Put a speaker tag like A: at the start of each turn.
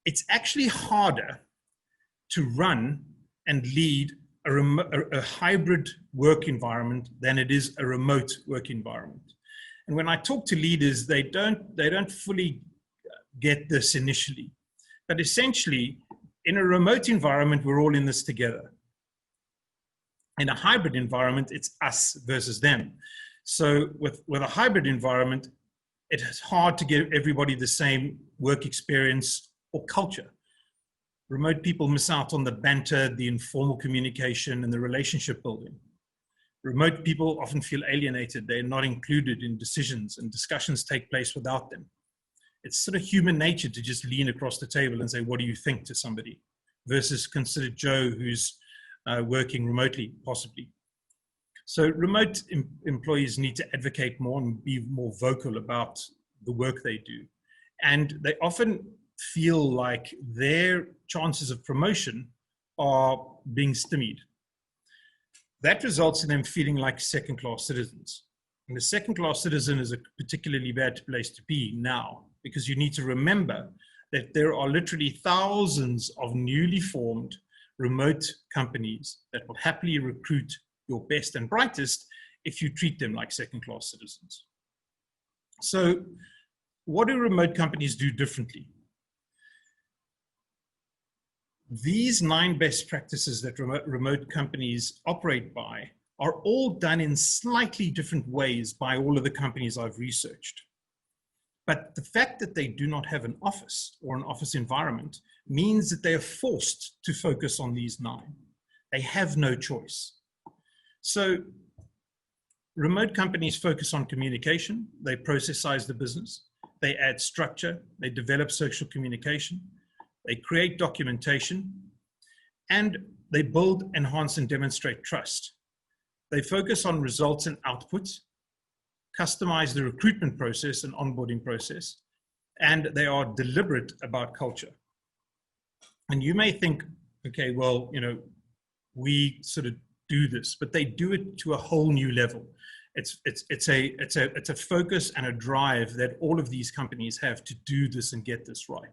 A: it's actually harder to run and lead a hybrid work environment than it is a remote work environment. And when I talk to leaders, they don't fully get this initially. But essentially, in a remote environment, we're all in this together. In a hybrid environment, it's us versus them. So with a hybrid environment, it's hard to give everybody the same work experience or culture. Remote people miss out on the banter, the informal communication, and the relationship building. Remote people often feel alienated. They're not included in decisions, and discussions take place without them. It's sort of human nature to just lean across the table and say, what do you think, to somebody, versus consider Joe who's working remotely, possibly. So remote employees need to advocate more and be more vocal about the work they do. And they often feel like their chances of promotion are being stymied. That results in them feeling like second-class citizens. And a second-class citizen is a particularly bad place to be now, because you need to remember that there are literally thousands of newly formed remote companies that will happily recruit your best and brightest if you treat them like second-class citizens. So what do remote companies do differently? These 9 best practices that remote companies operate by are all done in slightly different ways by all of the companies I've researched. But the fact that they do not have an office or an office environment means that they are forced to focus on these 9. They have no choice. So remote companies focus on communication. They processize the business. They add structure. They develop social communication. They create documentation. And they build, enhance, and demonstrate trust. They focus on results and output, customize the recruitment process and onboarding process, and they are deliberate about culture. And you may think, okay, well, you know, we sort of do this, but they do it to a whole new level. It's a focus and a drive that all of these companies have to do this and get this right.